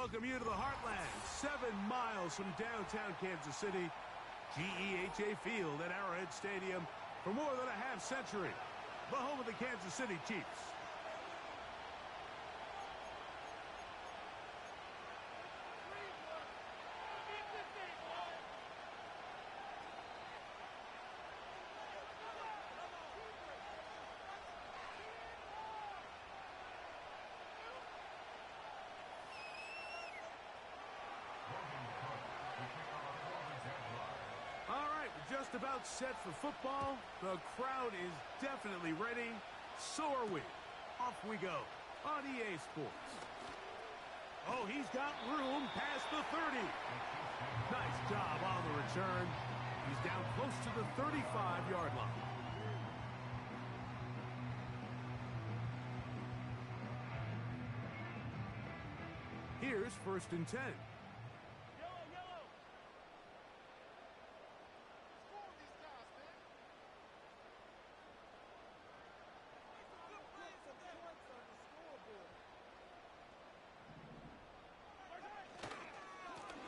welcome you to the Heartland, 7 miles from downtown Kansas City, GEHA Field at Arrowhead Stadium for more than a half century, the home of the Kansas City Chiefs. Just about set for football. The crowd is definitely ready. So are we. Off we go on EA Sports. Oh, he's got room past the 30. Nice job on the return. He's down close to the 35-yard line. Here's 1st and 10.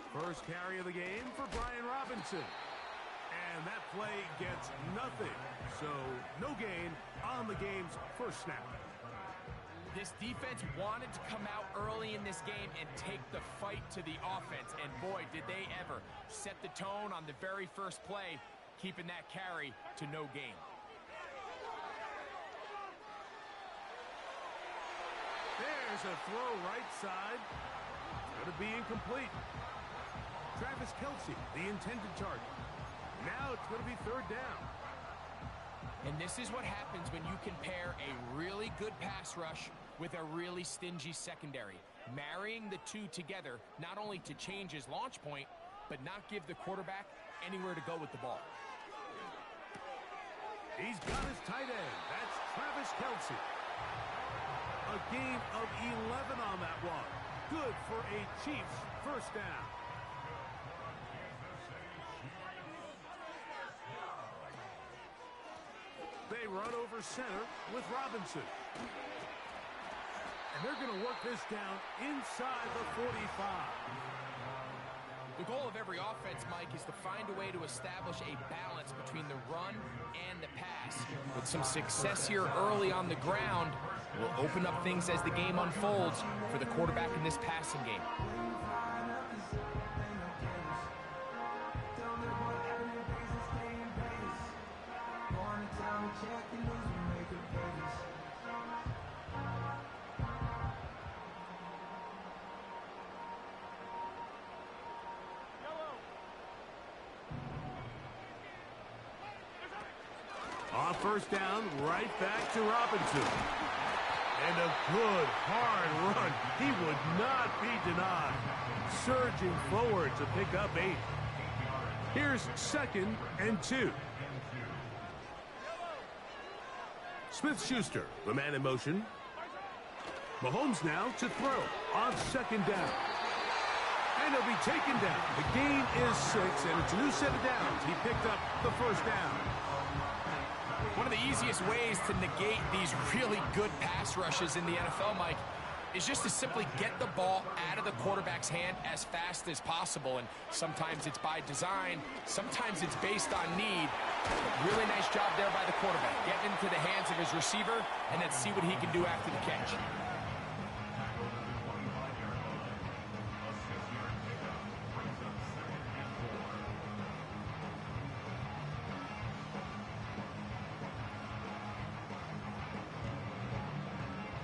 First carry of the game for Brian Robinson. And that play gets nothing. So no gain on the game's first snap. This defense wanted to come out early in this game and take the fight to the offense. And boy, did they ever set the tone on the very first play, keeping that carry to no gain. There's a throw right side. It's going to be incomplete. Travis Kelce, the intended target. Now it's going to be 3rd down. And this is what happens when you can pair a really good pass rush with a really stingy secondary. Marrying the two together, not only to change his launch point, but not give the quarterback anywhere to go with the ball. He's got his tight end. That's Travis Kelce. A gain of 11 on that one. Good for a Chiefs first down. They run over center with Robinson. And they're going to work this down inside the 45. The goal of every offense, Mike, is to find a way to establish a balance between the run and the pass. With some success here early on the ground, will open up things as the game unfolds for the quarterback in this passing game. On 1st down, right back to Robinson. And a good, hard run. He would not be denied. Surging forward to pick up 8. Here's 2nd and 2. Smith-Schuster, the man in motion. Mahomes now to throw on 2nd down. And he'll be taken down. The gain is 6, and it's a new set of downs. He picked up the 1st down. One of the easiest ways to negate these really good pass rushes in the NFL, Mike, is just to simply get the ball out of the quarterback's hand as fast as possible. And sometimes it's by design, sometimes it's based on need. Really nice job there by the quarterback. Get into the hands of his receiver and then see what he can do after the catch.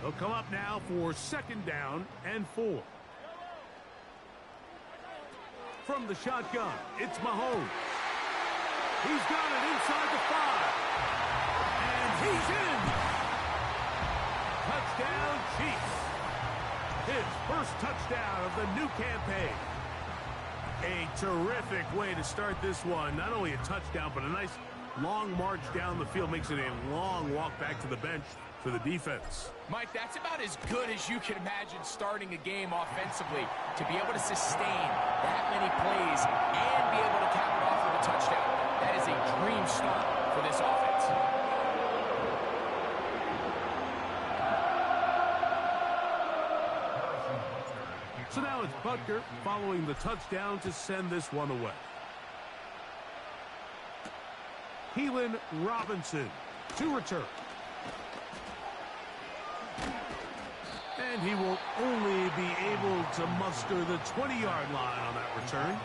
They'll come up now for 2nd down and 4. From the shotgun, it's Mahomes. He's got it inside the 5. And he's in. Touchdown, Chiefs. His first touchdown of the new campaign. A terrific way to start this one. Not only a touchdown, but a nice long march down the field. Makes it a long walk back to the bench for the defense. Mike, that's about as good as you can imagine starting a game offensively. To be able to sustain that many plays and be able to cap it off with a touchdown. That is a dream start for this offense. So now it's Butker following the touchdown to send this one away. Keelan Robinson to return. And he will only be able to muster the 20-yard line on that return.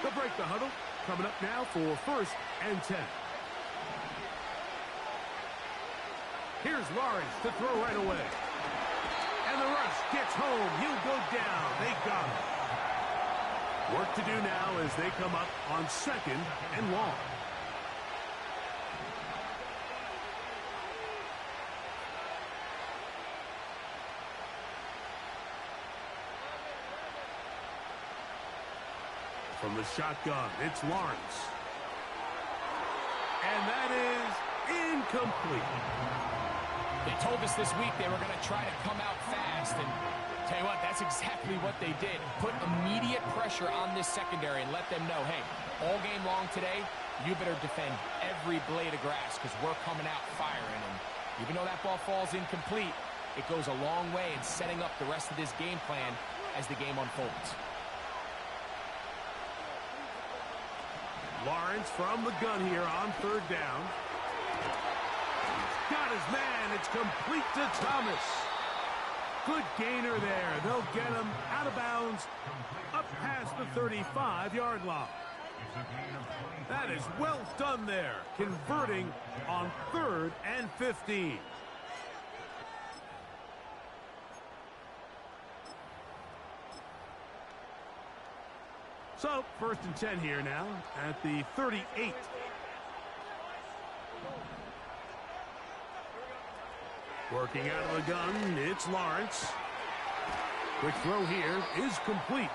They'll break the huddle. Coming up now for 1st and 10. Here's Lawrence to throw right away. And the rush gets home. He'll go down. They got him. Work to do now as they come up on 2nd and long. From the shotgun, it's Lawrence. And that is incomplete. They told us this week they were going to try to come out fast, and tell you what, that's exactly what they did. Put immediate pressure on this secondary and let them know, hey, all game long today, you better defend every blade of grass because we're coming out firing. And even though that ball falls incomplete, it goes a long way in setting up the rest of this game plan as the game unfolds. Lawrence from the gun here on 3rd down. Got his man. It's complete to Thomas. Good gainer there. They'll get him out of bounds up past the 35-yard line. That is well done there, converting on 3rd and 15. So, 1st and 10 here now at the 38. Working out of the gun, it's Lawrence. Quick throw here is complete.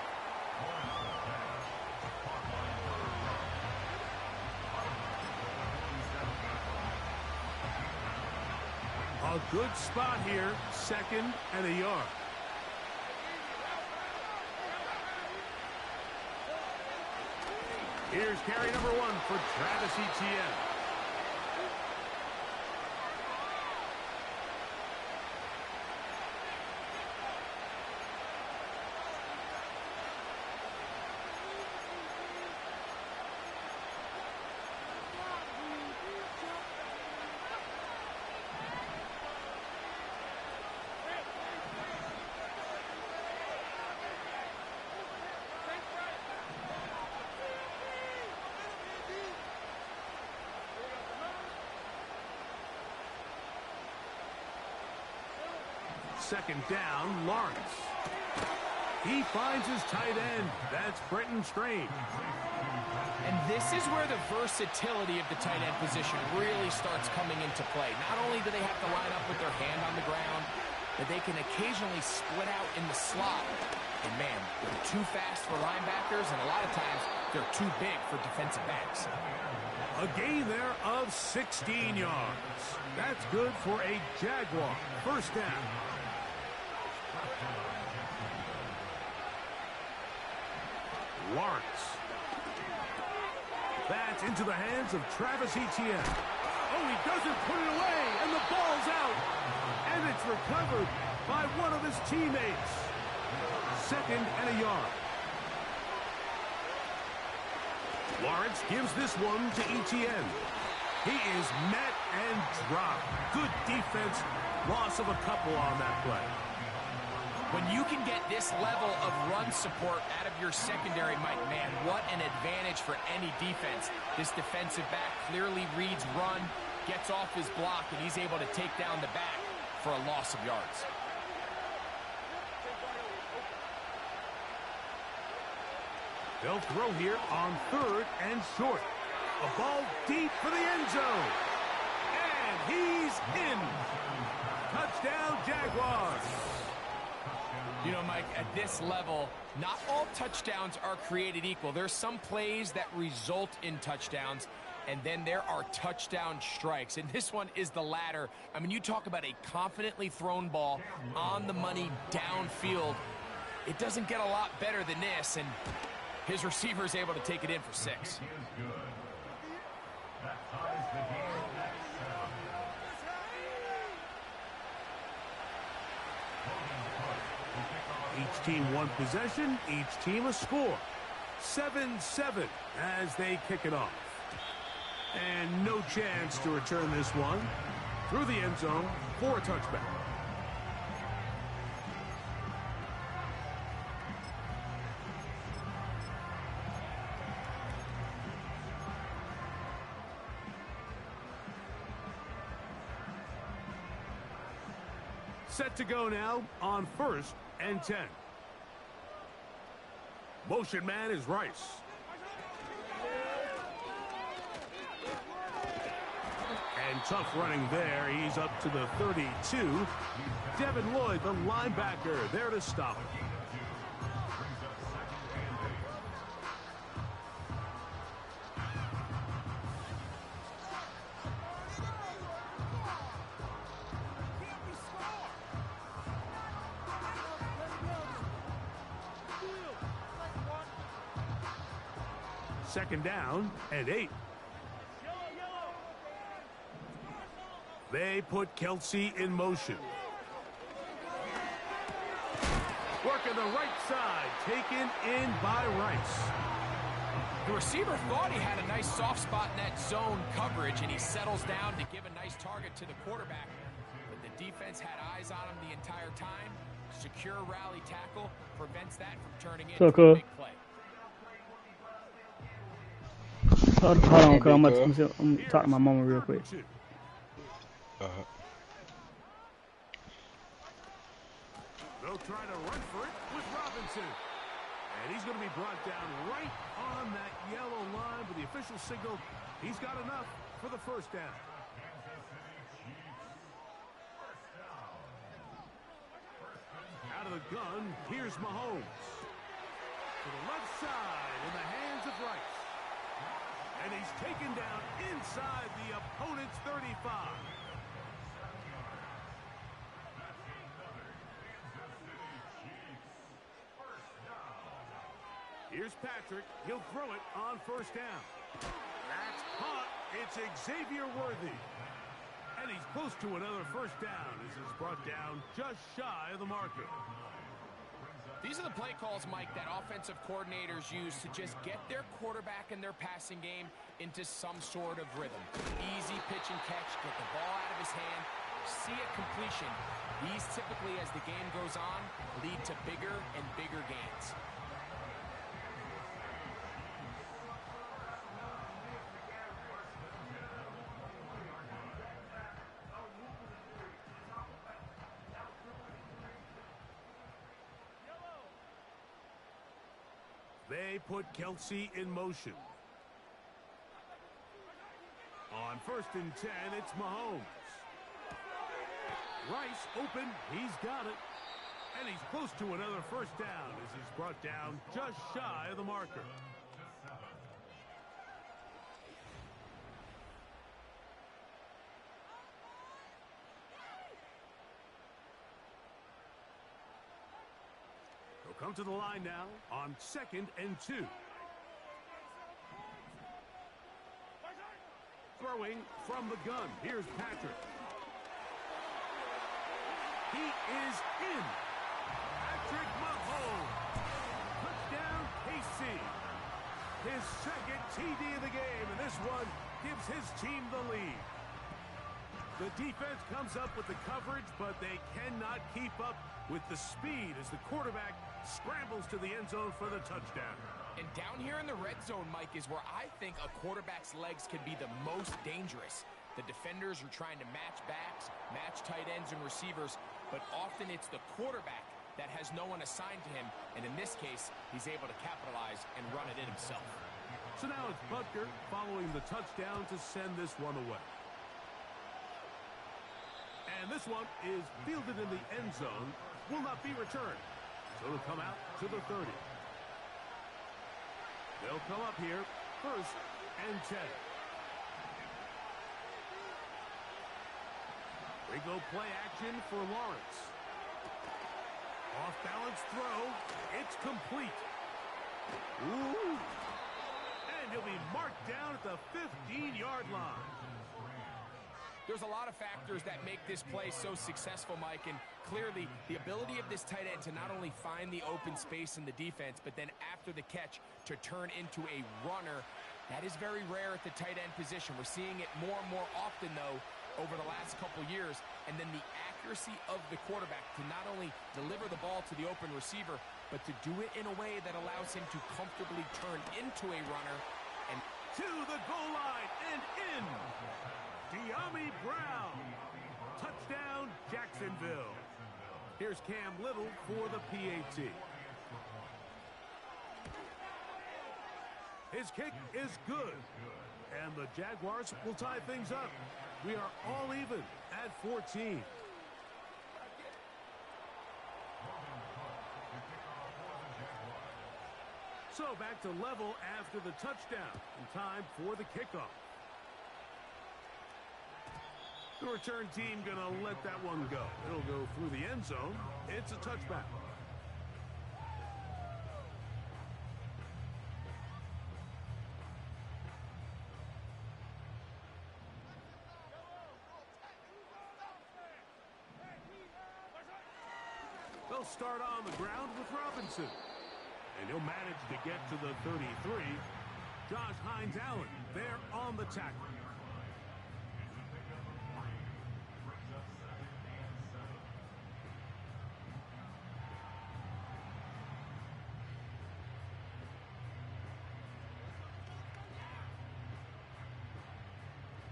A good spot here, 2nd and a yard. Here's carry number 1 for Travis Etienne. Second down, Lawrence. He finds his tight end. That's Brenton Strange. And this is where the versatility of the tight end position really starts coming into play. Not only do they have to line up with their hand on the ground, but they can occasionally split out in the slot. And man, they're too fast for linebackers, and a lot of times they're too big for defensive backs. A gain there of 16 yards. That's good for a Jaguar. 1st down. Lawrence. That's into the hands of Travis Etienne. Oh, he doesn't put it away, and the ball's out. And it's recovered by one of his teammates. 2nd and a yard. Lawrence gives this one to Etienne. He is met and dropped. Good defense. Loss of a couple on that play. When you can get this level of run support out of your secondary, Mike, man, what an advantage for any defense. This defensive back clearly reads run, gets off his block, and he's able to take down the back for a loss of yards. They'll throw here on 3rd and short. A ball deep for the end zone. And he's in. Touchdown, Jaguars. You know, Mike, at this level, not all touchdowns are created equal. There's some plays that result in touchdowns, and then there are touchdown strikes. And this one is the latter. I mean, you talk about a confidently thrown ball on the money downfield. It doesn't get a lot better than this, and his receiver is able to take it in for 6. Each team one possession, each team a score. 7-7 as they kick it off. And no chance to return this one through the end zone for a touchback. Set to go now on 1st and 10. Motion man is Rice. And tough running there. He's up to the 32. Devin Lloyd, the linebacker, there to stop him. Second down and 8. They put Kelsey in motion. Working the right side, taken in by Rice. The receiver thought he had a nice soft spot in that zone coverage, and he settles down to give a nice target to the quarterback. But the defense had eyes on him the entire time. Secure rally tackle prevents that from turning into a big play. Hold on, because I'm going to talk to my mama real quick. They'll try to run for it with Robinson. And he's going to be brought down right on that yellow line with the official signal. He's got enough for the first down. Out of the gun, here's Mahomes. To the left side in the hands of Rice. And he's taken down inside the opponent's 35. Here's Patrick. He'll throw it on first down. That's caught. It's Xavier Worthy. And he's close to another first down as he's brought down just shy of the marker. These are the play calls, Mike, that offensive coordinators use to just get their quarterback and their passing game into some sort of rhythm. Easy pitch and catch, get the ball out of his hand, see a completion. These typically, as the game goes on, lead to bigger and bigger gains. They put Kelsey in motion. On 1st and 10, it's Mahomes. Rice open. He's got it. And he's close to another first down as he's brought down just shy of the marker. Come to the line now on 2nd and 2. Throwing from the gun. Here's Patrick. He is in. Patrick Mahomes. Touchdown, KC. His 2nd TD of the game, and this one gives his team the lead. The defense comes up with the coverage, but they cannot keep up with the speed as the quarterback scrambles to the end zone for the touchdown. And down here in the red zone, Mike, is where I think a quarterback's legs can be the most dangerous. The defenders are trying to match backs, match tight ends and receivers, but often it's the quarterback that has no one assigned to him, and in this case, he's able to capitalize and run it in himself. So now it's Butker following the touchdown to send this one away. And this one is fielded in the end zone, will not be returned. So it'll come out to the 30. They'll come up here, 1st and 10. We go play action for Lawrence. Off balance throw. It's complete. Ooh. And he'll be marked down at the 15-yard line. There's a lot of factors that make this play so successful, Mike, and clearly the ability of this tight end to not only find the open space in the defense, but then after the catch to turn into a runner, that is very rare at the tight end position. We're seeing it more and more often, though, over the last couple years. And then the accuracy of the quarterback to not only deliver the ball to the open receiver, but to do it in a way that allows him to comfortably turn into a runner and to the goal line and in. De'Ami Brown. Touchdown, Jacksonville. Here's Cam Little for the PAT. His kick is good. And the Jaguars will tie things up. We are all even at 14. So back to level after the touchdown. And time for the kickoff. The return team going to let that one go. It'll go through the end zone. It's a touchback. They'll start on the ground with Robinson. And he'll manage to get to the 33. Josh Hines-Allen there on the tackle.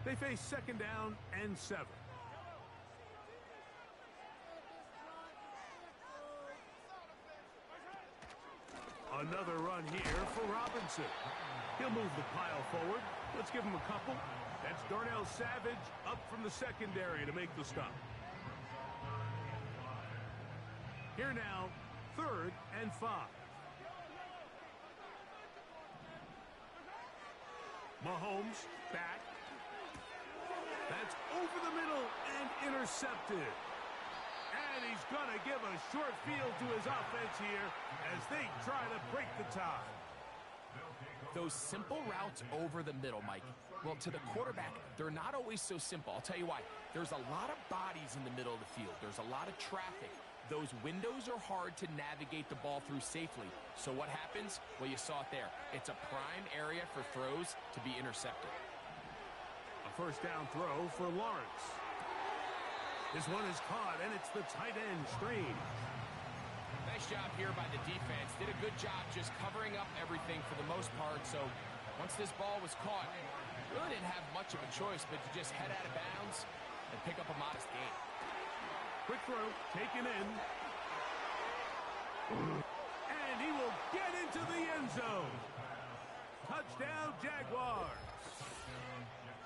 They face second down and 7. Another run here for Robinson. He'll move the pile forward. Let's give him a couple. That's Darnell Savage up from the secondary to make the stop. Here now, 3rd and 5. Mahomes back. That's over the middle and intercepted. And he's going to give a short field to his offense here as they try to break the tie. Those simple routes over the middle, Mike. Well, to the quarterback, they're not always so simple. I'll tell you why. There's a lot of bodies in the middle of the field. There's a lot of traffic. Those windows are hard to navigate the ball through safely. So what happens? Well, you saw it there. It's a prime area for throws to be intercepted. A first down throw for Lawrence. This one is caught, and it's the tight end, Strange. Nice job here by the defense. Did a good job just covering up everything for the most part. So once this ball was caught, really didn't have much of a choice but to just head out of bounds and pick up a modest gain. Quick throw, taken in. And he will get into the end zone. Touchdown, Jaguars.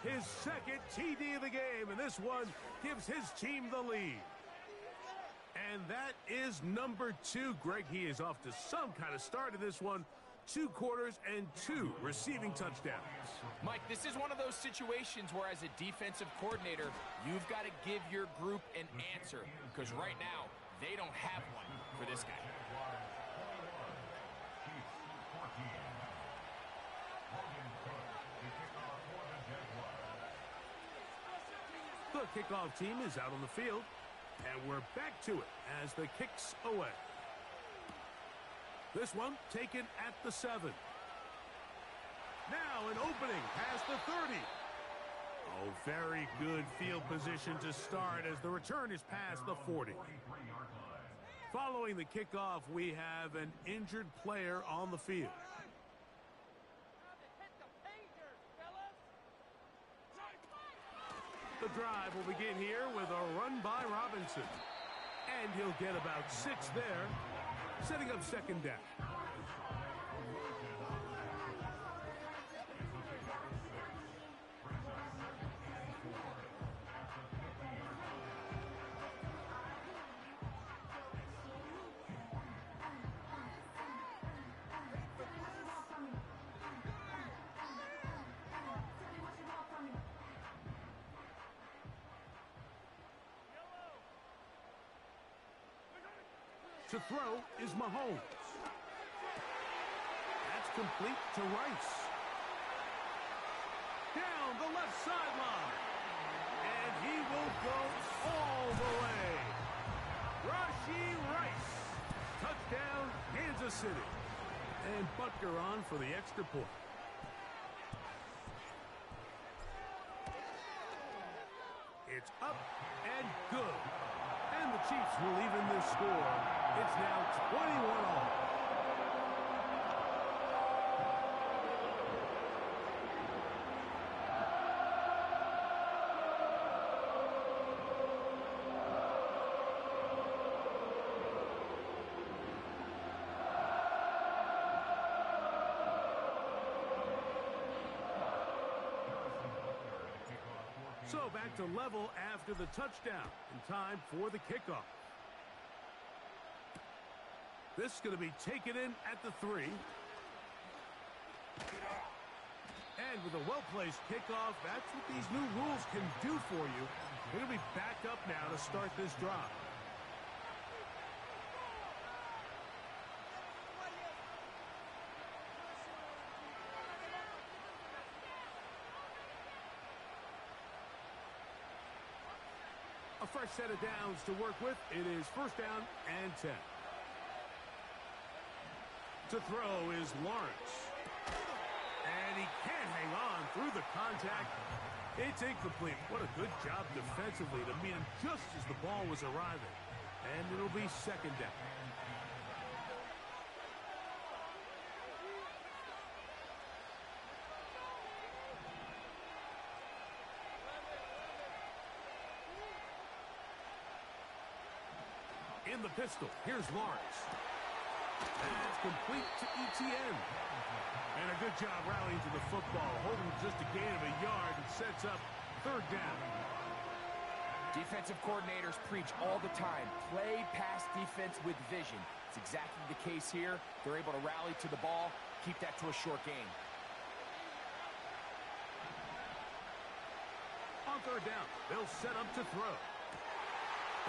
His second TD of the game, and this one gives his team the lead. And that is number 2. Greg, he is off to some kind of start in this one. 2 quarters and 2 receiving touchdowns. Mike, this is one of those situations where as a defensive coordinator, you've got to give your group an answer, because right now, they don't have one for this guy. The kickoff team is out on the field, and we're back to it as the kick's away. This one taken at the 7. Now an opening past the 30. Oh, very good field position to start as the return is past the 40. Following the kickoff, we have an injured player on the field. The drive will begin here with a run by Robinson. And he'll get about 6 there, setting up second down. To throw is Mahomes. That's complete to Rice. Down the left sideline. And will go all the way. Rashi Rice. Touchdown, Kansas City. And Butker on for the extra point. It's up and good. And the Chiefs will even this score. It's now 21-all. So back to level after the touchdown. In time for the kickoff. This is going to be taken in at the 3. And with a well-placed kickoff, that's what these new rules can do for you. They're going to be back up now to start this drive. A fresh set of downs to work with. It is first down and 10. To throw is Lawrence. And he can't hang on through the contact. It's incomplete. What a good job defensively to meet him just as the ball was arriving. And it'll be second down. In the pistol, here's Lawrence. That's complete to ETN. And a good job rallying to the football, holding just a gain of a yard and sets up third down. Defensive coordinators preach all the time, play pass defense with vision. It's exactly the case here. They're able to rally to the ball, keep that to a short gain. On third down, they'll set up to throw.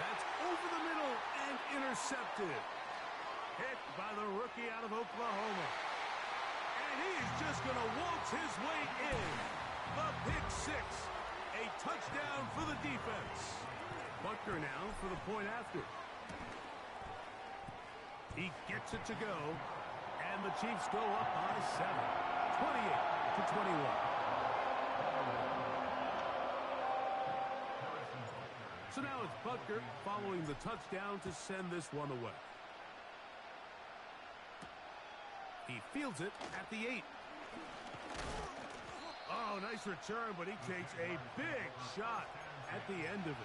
That's over the middle and intercepted. Hit by the rookie out of Oklahoma. And he is just going to waltz his way in. The pick six. A touchdown for the defense. Butker now for the point after. He gets it to go. And the Chiefs go up by 7. 28-21. So now it's Butker following the touchdown to send this one away. He fields it at the 8. Oh, nice return, but he takes a big shot at the end of it.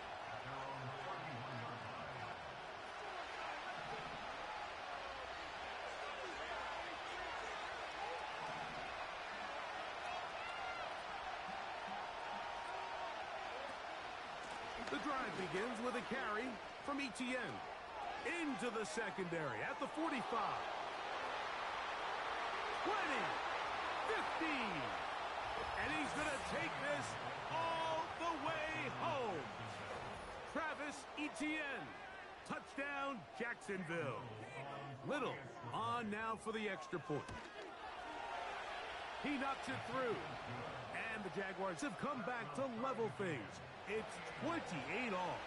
The drive begins with a carry from ETN. Into the secondary at the 45. 20. 15. And he's going to take this all the way home. Travis Etienne. Touchdown, Jacksonville. Little on now for the extra point. He knocks it through. And the Jaguars have come back to level things. It's 28 all.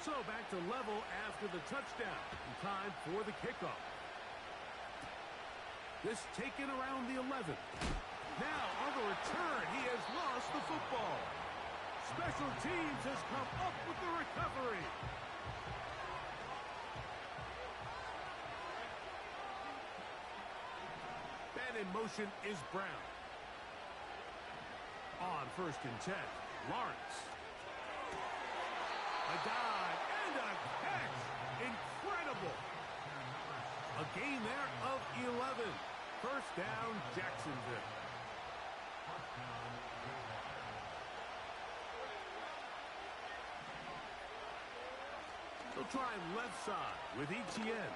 So back to level after the touchdown. In time for the kickoff. This taken around the 11. Now on the return, he has lost the football. Special teams has come up with the recovery. Man in motion is Brown. On first and 10, Lawrence. A dive and a catch. Incredible. A gain there of 11. First down, Jacksonville. They'll try left side with ETN.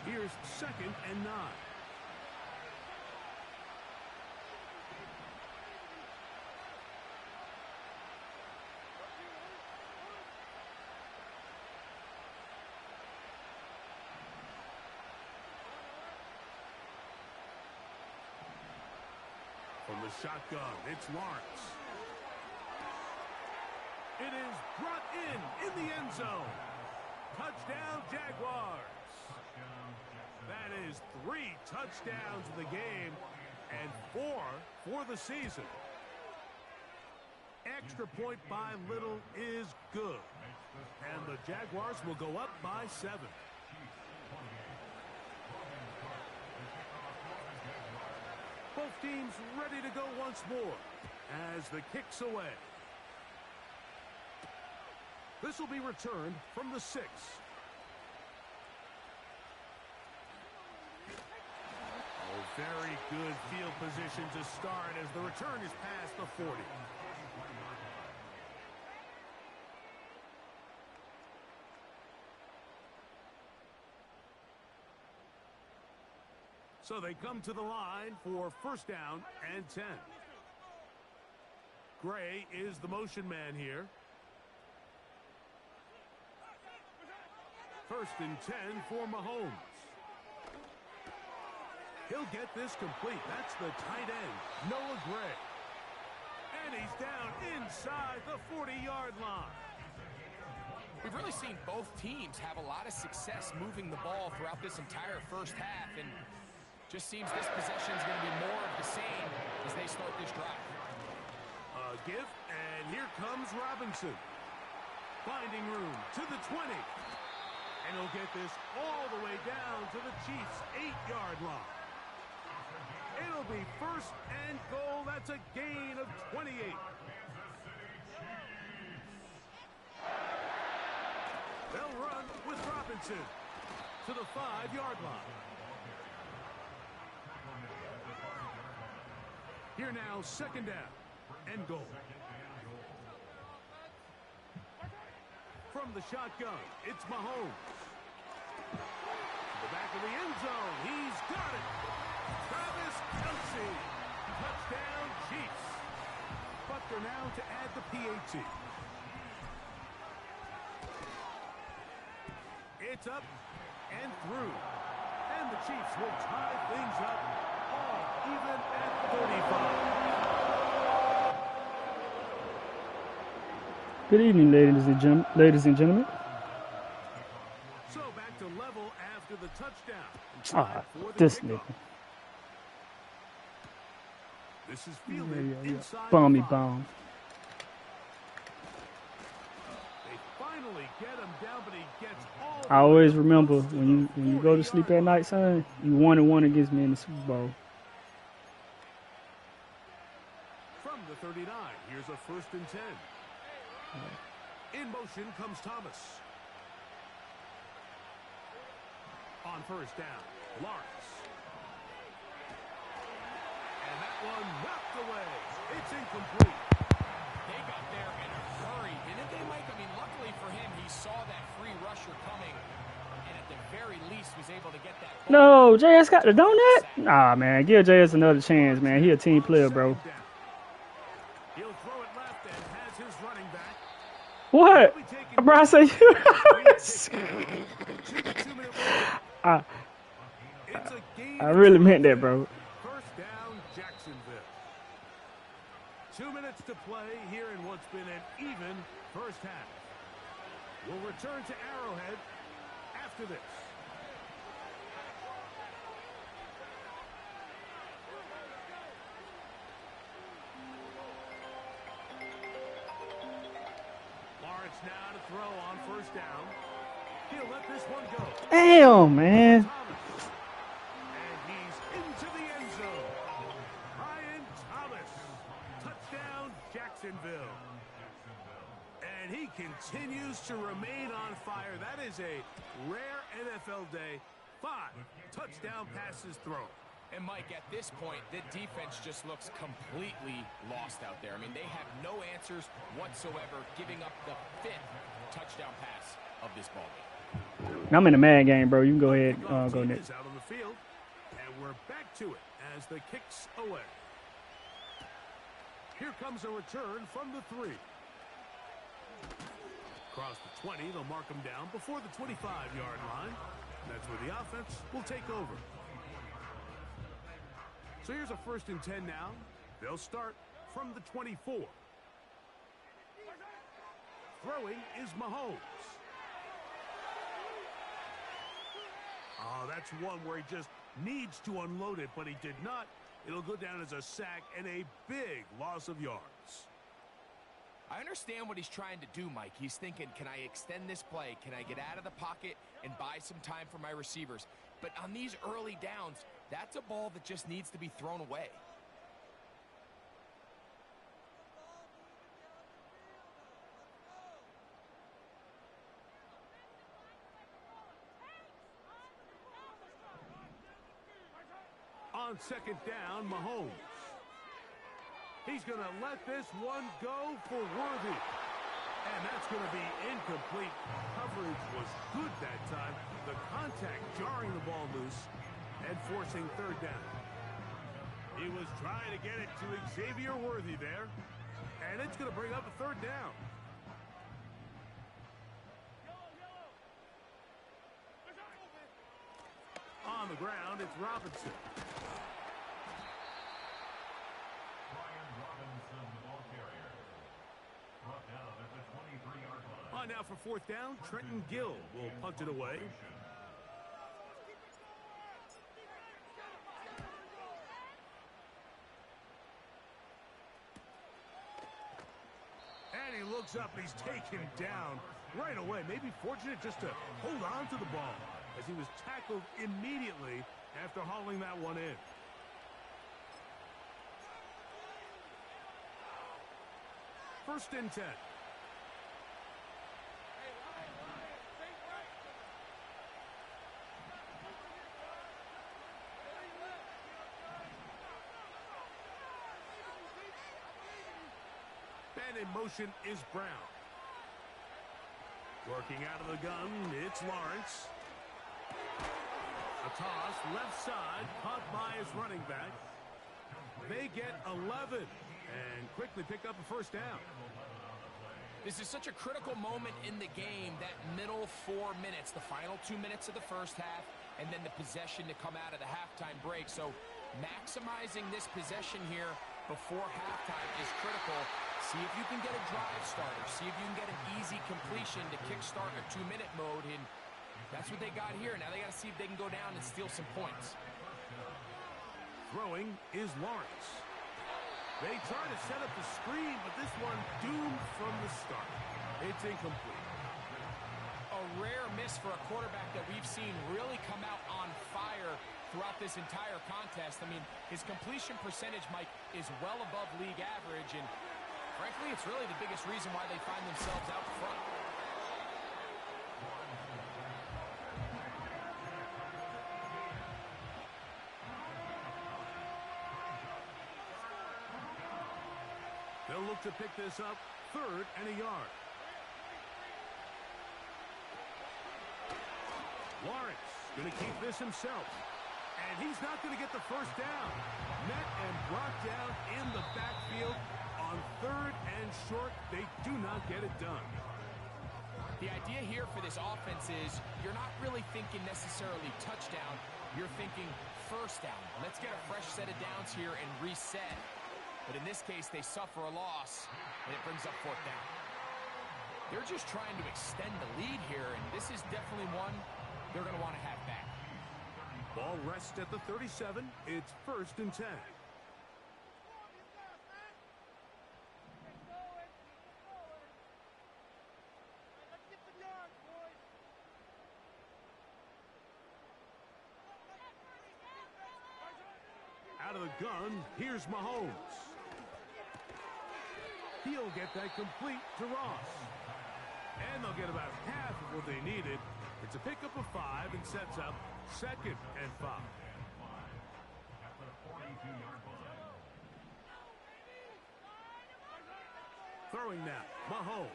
Here's second and 9. From the shotgun, it's Lawrence. It is brought in the end zone. Touchdown, Jaguars. That is 3 touchdowns in the game and 4 for the season. Extra point by little is good. And the Jaguars will go up by 7. Both teams ready to go once more as the kick's away. This will be returned from the 6. Oh, very good field position to start as the return is past the 40. So they come to the line for first down and 10. Gray is the motion man here. First and 10 for Mahomes. He'll get this complete. That's the tight end, Noah Gray. And he's down inside the 40-yard line. We've really seen both teams have a lot of success moving the ball throughout this entire first half, and just seems this possession is going to be more of the same as they start this drive. A give, and here comes Robinson. Finding room to the 20. And he'll get this all the way down to the Chiefs' 8-yard line. It'll be first and goal. That's a gain of 28. They'll run with Robinson to the 5-yard line. Here now, second down and goal. From the shotgun, it's Mahomes. To the back of the end zone, he's got it. Travis Kelce, touchdown Chiefs. Butker now to add the PAT. It's up and through. And the Chiefs will tie things up all even at 35. Good evening, ladies and gentlemen. So back to level after the touchdown. Ah, this nigga. This is fielded inside Bomby the 5. bomb. They finally get him down, but he gets all I always remember when you go to sleep at night, son, you 1-1 against me in the Super Bowl. from the 39. Here's a first and 10. In motion comes Thomas. On first down, Lawrence. And that one knocked away. It's incomplete. They got there in a hurry, didn't they, Mike? I mean, luckily for him, he saw that free rusher coming, and at the very least was able to get that ball. No, JS got the donut? Nah, man, give JS another chance, man. He a team player, bro. He'll throw it left and has his running back. What? Bro, I say I really meant that, bro. First down, Jacksonville. 2 minutes to play here in what's been an even first half. We'll return to Arrowhead after this. Lawrence now to throw on first down. He'll let this one go. Damn, man. And he's into the end zone. Brian Thomas. Touchdown, Jacksonville. And he continues to remain on fire. That is a rare NFL day. 5 touchdown passes thrown. And, Mike, at this point, the defense just looks completely lost out there. I mean, they have no answers whatsoever, giving up the 5th touchdown pass of this ballgame. I'm in a mad game, bro. You can go ahead. Go next. Out on the field, and we're back to it as the kick's away. Here comes a return from the 3. Across the 20, they'll mark him down before the 25-yard line. That's where the offense will take over. So here's a first and 10 now They'll start from the 24. Throwing is Mahomes. Oh, that's one where he just needs to unload it, but he did not. It'll go down as a sack and a big loss of yards. I understand what he's trying to do, Mike. He's thinking, can I extend this play? Can I get out of the pocket and buy some time for my receivers? But on these early downs, that's a ball that just needs to be thrown away. On second down, Mahomes. He's going to let this one go for Worthy. And that's going to be incomplete. Coverage was good that time. The contact jarring the ball loose and forcing third down. He was trying to get it to Xavier Worthy there. And it's going to bring up a third down. On the ground, it's Robinson. On now for fourth down, Trenton Gill will punt it away. And he looks up, he's taken down right away. Maybe fortunate just to hold on to the ball as he was tackled immediately after hauling that one in. First and 10. And in motion is Brown. Working out of the gun, it's Lawrence. A toss, left side, caught by his running back. They get 11 and quickly pick up a first down. This is such a critical moment in the game, that middle 4 minutes, the final 2 minutes of the first half, and then the possession to come out of the halftime break. So maximizing this possession here before halftime is critical. See if you can get a drive starter. See if you can get an easy completion to kickstart a 2-minute mode. And that's what they got here. Now they got to see if they can go down and steal some points. Throwing is Lawrence. They try to set up the screen, but this one doomed from the start. It's incomplete. A rare miss for a quarterback that we've seen really come out on fire throughout this entire contest. I mean, his completion percentage, Mike, is well above league average, and frankly, it's really the biggest reason why they find themselves out front. They'll look to pick this up, 3rd and a yard. Lawrence going to keep this himself. And he's not going to get the first down. Met and brought down in the backfield on 3rd and short. They do not get it done. The idea here for this offense is you're not really thinking necessarily touchdown. You're thinking first down. Let's get a fresh set of downs here and reset. But in this case, they suffer a loss, and it brings up 4th down. They're just trying to extend the lead here, and this is definitely one they're going to want to have back. Ball rests at the 37. It's 1st and 10. Out of the gun, here's Mahomes. He'll get that complete to Ross. And they'll get about half of what they needed. It's a pickup of 5 and sets up 2nd and 5. Throwing now, Mahomes.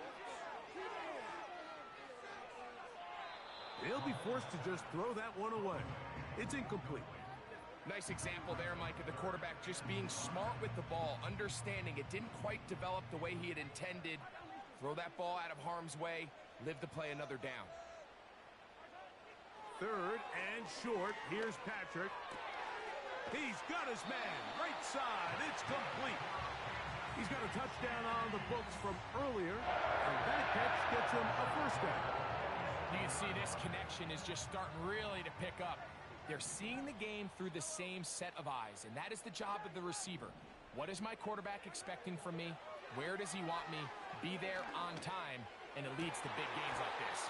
They'll be forced to just throw that one away. It's incomplete. Nice example there, Mike, of the quarterback just being smart with the ball, understanding it didn't quite develop the way he had intended. Throw that ball out of harm's way, live to play another down. 3rd and short. Here's Patrick. He's got his man. Right side. It's complete. He's got a touchdown on the books from earlier, and that catch gets him a first down. You can see this connection is just starting really to pick up. They're seeing the game through the same set of eyes, and that is the job of the receiver. What is my quarterback expecting from me? Where does he want me? Be there on time, and it leads to big gains like this.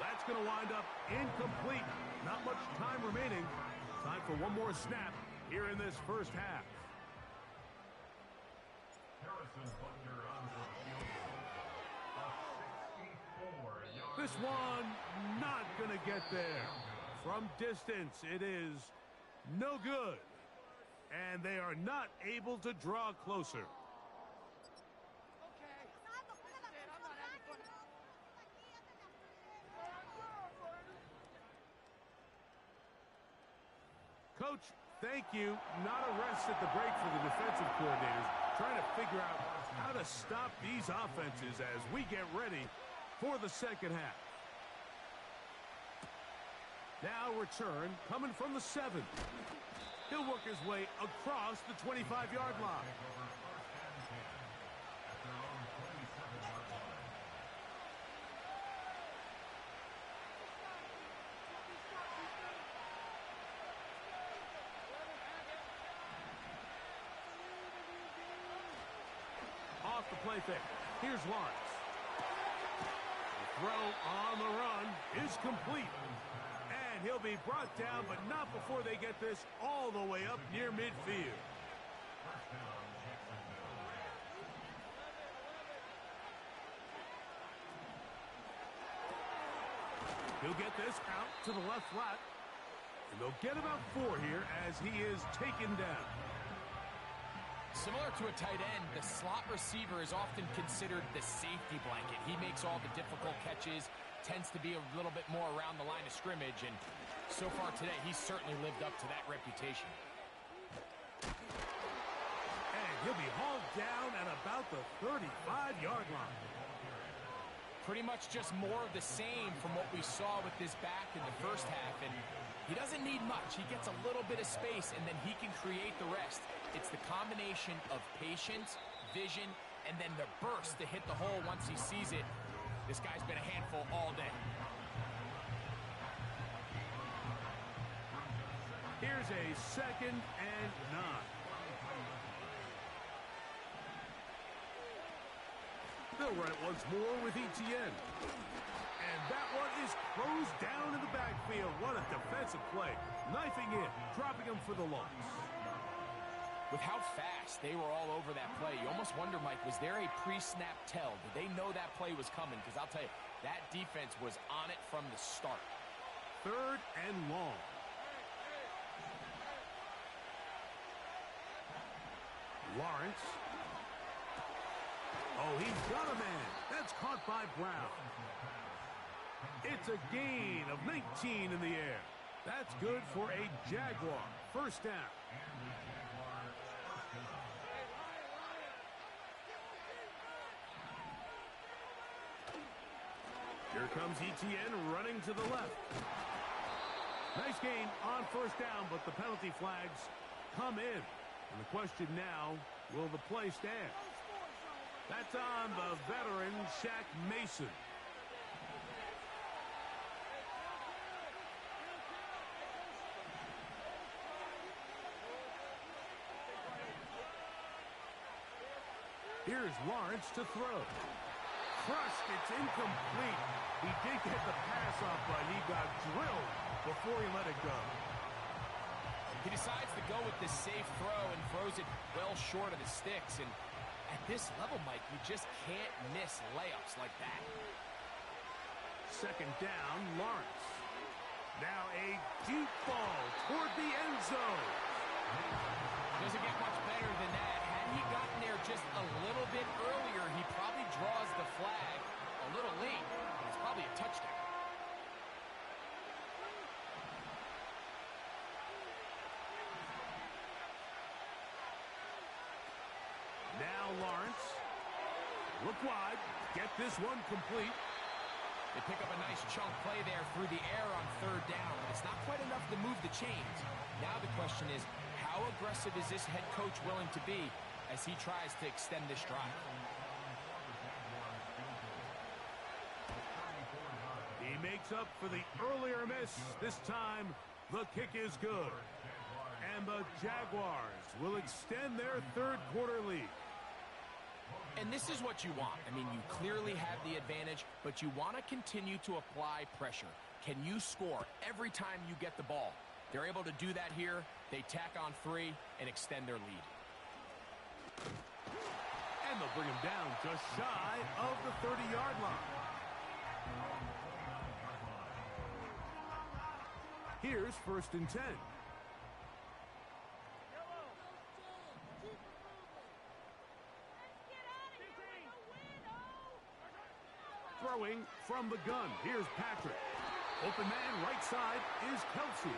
That's going to wind up incomplete. Not much time remaining. Time for one more snap here in this first half. This one not going to get there. From distance, it is no good. And they are not able to draw closer. Coach, thank you. Not a rest at the break for the defensive coordinators, trying to figure out how to stop these offenses as we get ready for the second half. Now return coming from the 7. He'll work his way across the 25-yard line. Off the play fake. Here's Lawrence. The throw on the run is complete. And he'll be brought down, but not before they get this all the way up near midfield. He'll get this out to the left flat. And they'll get about 4 here as he is taken down. Similar to a tight end, the slot receiver is often considered the safety blanket. He makes all the difficult catches, tends to be a little bit more around the line of scrimmage, and so far today, he's certainly lived up to that reputation. And he'll be hauled down at about the 35-yard line. Pretty much just more of the same from what we saw with this back in the first half, and he doesn't need much. He gets a little bit of space, and then he can create the rest. It's the combination of patience, vision, and then the burst to hit the hole once he sees it. This guy's been a handful all day. Here's a 2nd and 9. They'll run it once more with Etienne. And that one is closed down in the backfield. What a defensive play. Knifing in, dropping him for the loss. With how fast they were all over that play, you almost wonder, Mike, was there a pre-snap tell? Did they know that play was coming? Because I'll tell you, that defense was on it from the start. 3rd and long. Lawrence. Oh, he's got a man. That's caught by Brown. It's a gain of 19 in the air. That's good for a Jaguar. First down. Here comes Etienne running to the left. Nice gain on first down, but the penalty flags come in. And the question now, will the play stand? That's on the veteran, Shaq Mason. Here's Lawrence to throw. Crushed, it's incomplete. He did get the pass off, but he got drilled before he let it go. He decides to go with this safe throw and throws it well short of the sticks. And at this level, Mike, you just can't miss layups like that. 2nd down, Lawrence. Now a deep ball toward the end zone. Doesn't get much better than that. Had he gotten there just a little bit earlier, he probably draws the flag a little late. And it's probably a touchdown. Now Lawrence. Look wide. Get this one complete. They pick up a nice chunk play there through the air on third down, but it's not quite enough to move the chains. Now the question is, how aggressive is this head coach willing to be as he tries to extend this drive? He makes up for the earlier miss. This time, the kick is good. And the Jaguars will extend their third quarter lead. And this is what you want. I mean, you clearly have the advantage, but you want to continue to apply pressure. Can you score every time you get the ball? They're able to do that here. They tack on 3 and extend their lead. And they'll bring him down just shy of the 30-yard line. Here's 1st and 10. Throwing from the gun. Here's Patrick. Open man right side is Kelsey.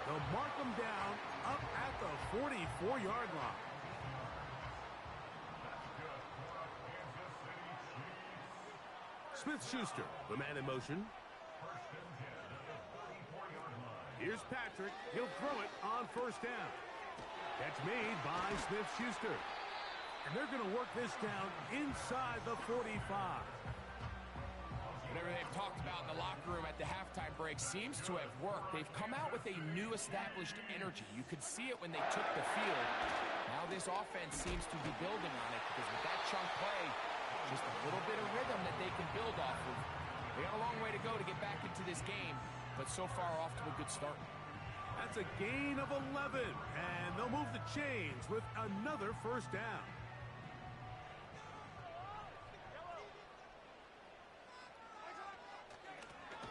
They'll mark him down up at the 44-yard line. Smith-Schuster, the man in motion. Here's Patrick. He'll throw it on 1st down. Catch made by Smith-Schuster. And they're going to work this down inside the 45. Whatever they've talked about in the locker room at the halftime break seems to have worked. They've come out with a new established energy. You could see it when they took the field. Now this offense seems to be building on it because with that chunk play, just a little bit of rhythm that they can build off of. They got a long way to go to get back into this game, but so far off to a good start. That's a gain of 11, and they'll move the chains with another 1st down.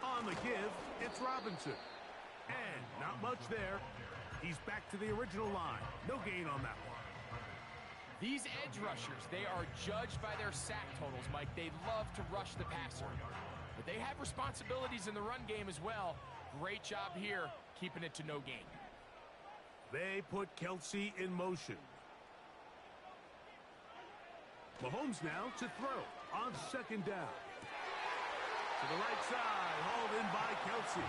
On the give, it's Robinson. And not much there. He's back to the original line. No gain on that one. These edge rushers, they are judged by their sack totals, Mike. They love to rush the passer. But they have responsibilities in the run game as well. Great job here, keeping it to no gain. They put Kelsey in motion. Mahomes now to throw on 2nd down. To the right side, hauled in by Kelsey.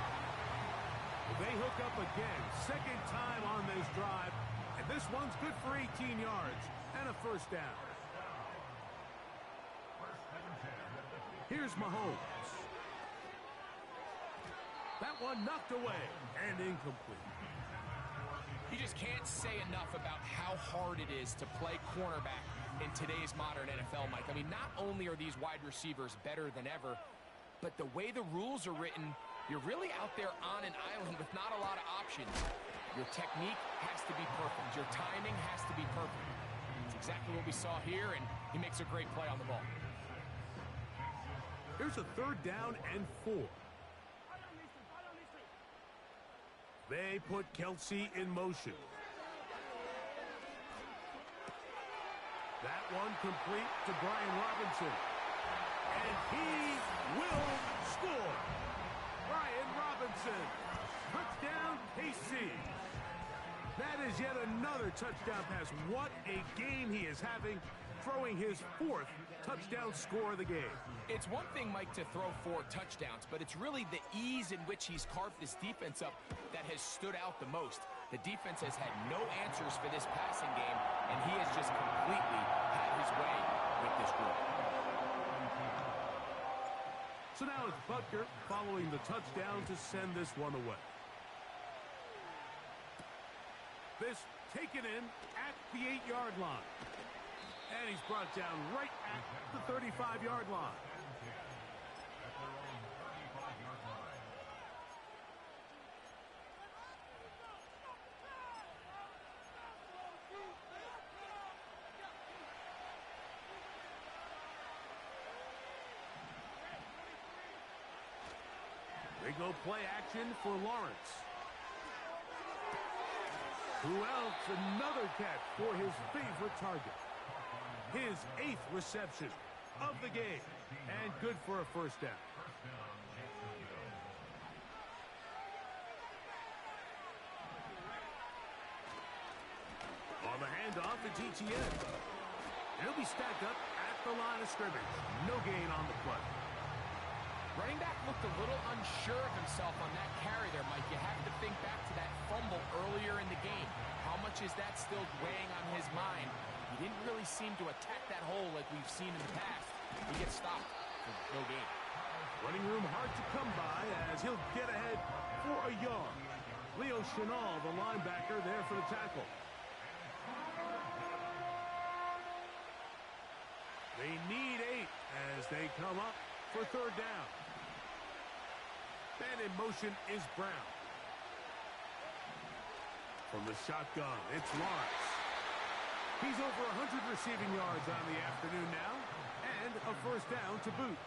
They hook up again, 2nd time on this drive, and this one's good for 18 yards and a 1st down. Here's Mahomes. That one knocked away and incomplete. You just can't say enough about how hard it is to play cornerback in today's modern NFL, Mike. I mean, not only are these wide receivers better than ever, but the way the rules are written, you're really out there on an island with not a lot of options. Your technique has to be perfect. Your timing has to be perfect. It's exactly what we saw here, and he makes a great play on the ball. Here's a 3rd down and 4. They put Kelsey in motion. That one complete to Brian Robinson. And he will score. Brian Robinson. Touchdown, KC. That is yet another touchdown pass. What a game he is having, throwing his 4th touchdown score of the game. It's one thing, Mike, to throw 4 touchdowns, but it's really the ease in which he's carved this defense up that has stood out the most. The defense has had no answers for this passing game, and he has just completely had his way with this group. So now it's Butker following the touchdown to send this one away. This taken in at the 8-yard line. And he's brought down right at the 35-yard line. They go play action for Lawrence. Who else? Another catch for his favorite target. His 8th reception of the game. And good for a 1st down. On the handoff, it's ETN. He'll be stacked up at the line of scrimmage. No gain on the play. Running back looked a little unsure of himself on that carry there, Mike. You have to think back to that fumble earlier in the game. How much is that still weighing on his mind? He didn't really seem to attack that hole like we've seen in the past. He gets stopped for no gain. Running room hard to come by as he'll get ahead for a yard. Leo Chenal, the linebacker, there for the tackle. They need 8 as they come up for third down. And in motion is Brown. From the shotgun, it's Lawrence. He's over 100 receiving yards on the afternoon now, and a first down to boot.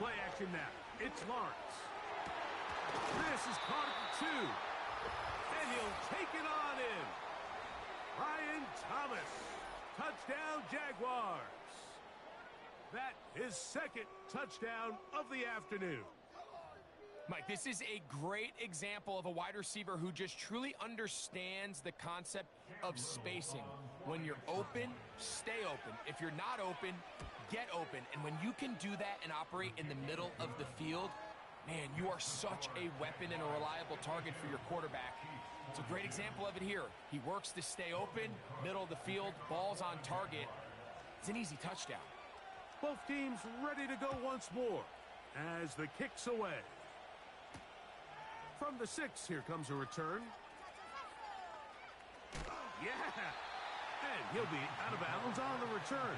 Play action now. It's Lawrence. This is caught at the 2. And he'll take it on in. Ryan Thomas. Touchdown, Jaguars. That is second touchdown of the afternoon. Mike, this is a great example of a wide receiver who just truly understands the concept of spacing. When you're open, stay open. If you're not open, get open. And when you can do that and operate in the middle of the field, man, you are such a weapon and a reliable target for your quarterback. It's a great example of it here. He works to stay open, middle of the field, ball's on target. It's an easy touchdown. Both teams ready to go once more as the kick's away. From the 6, here comes a return. Yeah! And he'll be out of bounds on the return.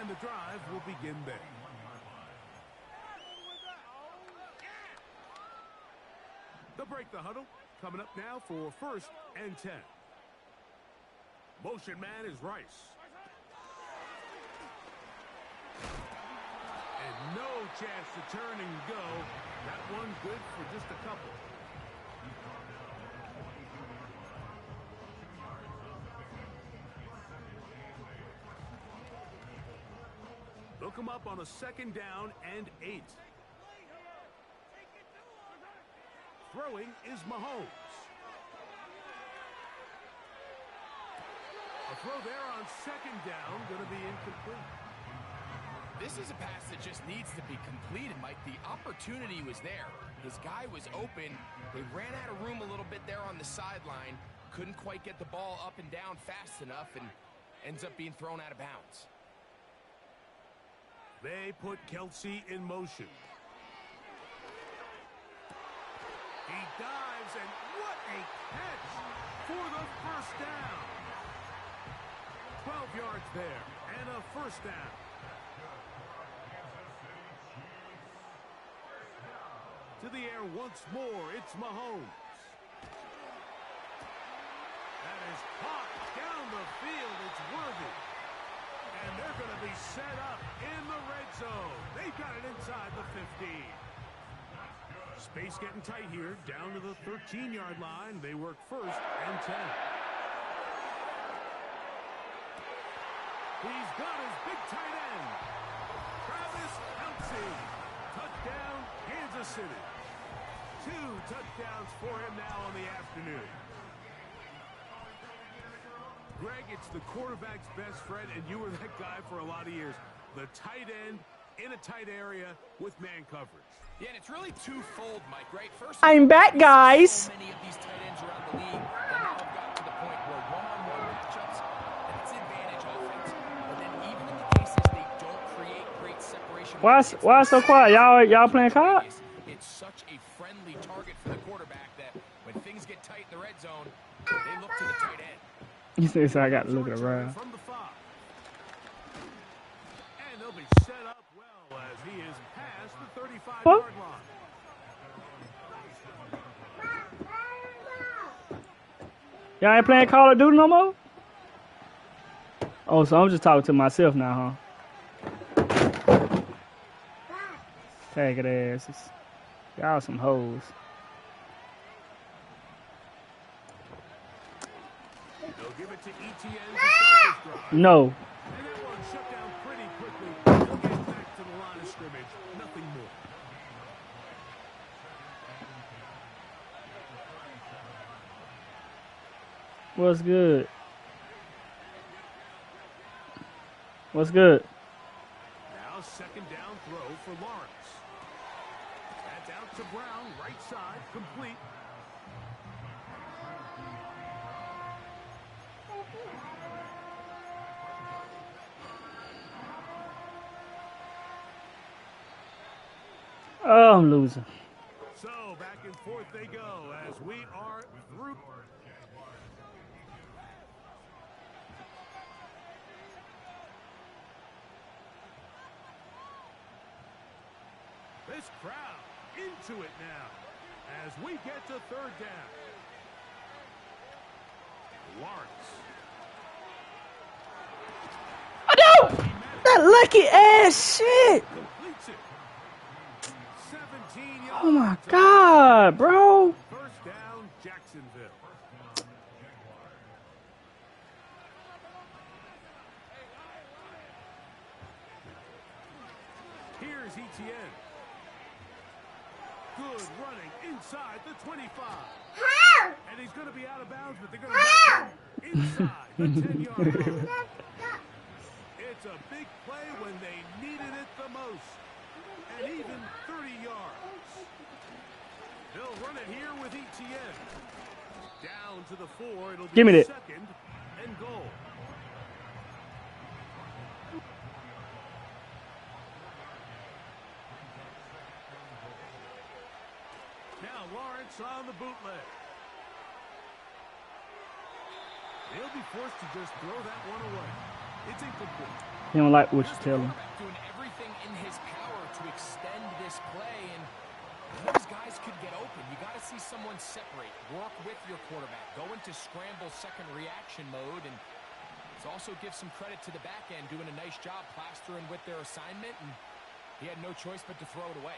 And the drive will begin there. They'll break the huddle. Coming up now for first and 10. Motion man is Rice. And no chance to turn and go. That one good for just a couple. They'll come up on a second down and 8. Throwing is Mahomes. A throw there on second down, going to be incomplete. This is a pass that just needs to be completed, Mike. The opportunity was there. His guy was open. They ran out of room a little bit there on the sideline. Couldn't quite get the ball up and down fast enough and ends up being thrown out of bounds. They put Kelsey in motion. He dives, and what a catch for the first down. 12 yards there, and a first down. To the air once more, it's Mahomes. That is caught down the field. It's worthy. And they're going to be set up in the red zone. They've got it inside the 15. Space getting tight here, down to the 13-yard line. They work first and 10. He's got his big tight end, Travis Kelce. Touchdown, Kansas City. 2 touchdowns for him now on the afternoon. Greg, it's the quarterback's best friend, and you were that guy for a lot of years. The tight end in a tight area with man coverage. Yeah, and it's really twofold, Mike, right? First, I'm back, guys. So many of these tight ends around the league that now have gotten to the point where one-on-one matchups, that's advantage offense. But then even in the cases they don't create great separation. Why so quiet? Y'all playing cards? It's such a friendly target for the quarterback that when things get tight in the red zone, they look to the tight end. You say so I got to look around. From the 5. And they'll be set up well as he is past the 35-yard line. Y'all ain't playing Call of Duty no more? Oh, so I'm just talking to myself now, huh? Tag it asses. Y'all some hoes. They'll give it to ETN to start this drive. No. And that one shut down pretty quickly. They'll get back to the line of scrimmage. Nothing more. What's good? What's good? Now second down throw for Lawrence. That's out to Brown, right side, complete. Oh, I'm losing. So back and forth they go as we are through. This crowd into it now as we get to third down. Lawrence. Oh, no! That lucky ass shit! Completes it. 17 yards. Oh, my God, bro. First down, Jacksonville. Here's Etienne. Good running inside the 25. And he's going to be out of bounds, but they're going to make him inside the 10-yard line. It's a big play when they needed it the most. And even 30 yards. They'll run it here with Etienne. Down to the 4. It'll be Give me that. second and goal. Now Lawrence on the bootleg. He'll be forced to just throw that one away. It's incomplete. He don't like what you tell him. Doing everything in his power to extend this play, and those guys could get open. You got to see someone separate, work with your quarterback, go into scramble second reaction mode, and it's also give some credit to the back end doing a nice job plastering with their assignment, and he had no choice but to throw it away.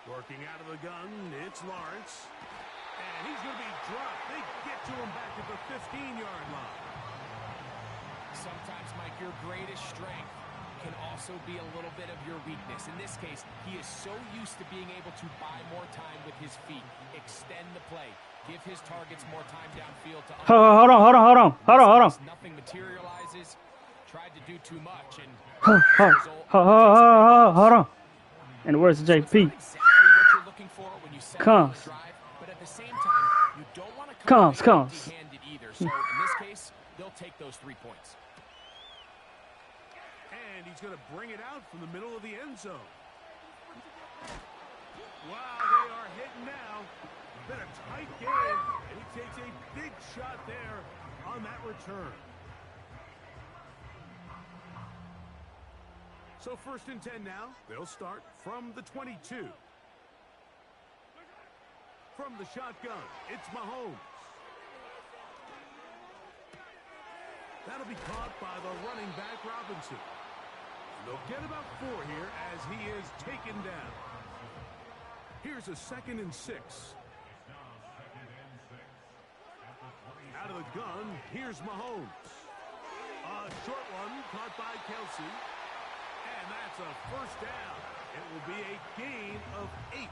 Working out of the gun, it's Lawrence. And he's going to be dropped. They get to him back at the 15-yard line. Sometimes, Mike, your greatest strength can also be a little bit of your weakness. In this case, he is so used to being able to buy more time with his feet, extend the play, give his targets more time downfield to... Hold on. Nothing materializes, tried to do too much, and... Hold on. And where's JP? Comes. But at the same time, you don't want to come empty-handed either. So in this case, they'll take those 3 points. And he's going to bring it out from the middle of the end zone. Wow, they are hitting now. Been a tight game, and he takes a big shot there on that return. So first and 10 now. They'll start from the 22. From the shotgun, it's Mahomes. That'll be caught by the running back, Robinson. They'll get about 4 here as he is taken down. Here's a 2nd and 6. Out of the gun, here's Mahomes. A short one caught by Kelsey. And that's a first down. It will be a gain of 8.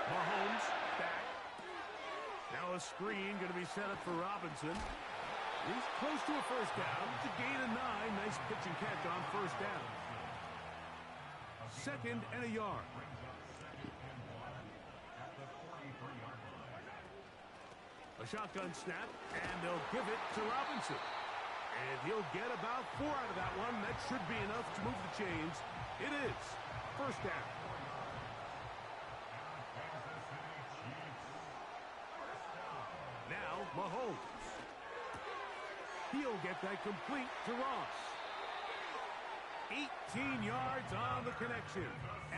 Mahomes back. Now a screen going to be set up for Robinson. He's close to a first down. It's a gain of 9. Nice pitch and catch on first down. 2nd and a yard. A shotgun snap, and they'll give it to Robinson. And he'll get about 4 out of that one. That should be enough to move the chains. It is. First down. Now, Mahomes. He'll get that complete to Ross. 18 yards on the connection.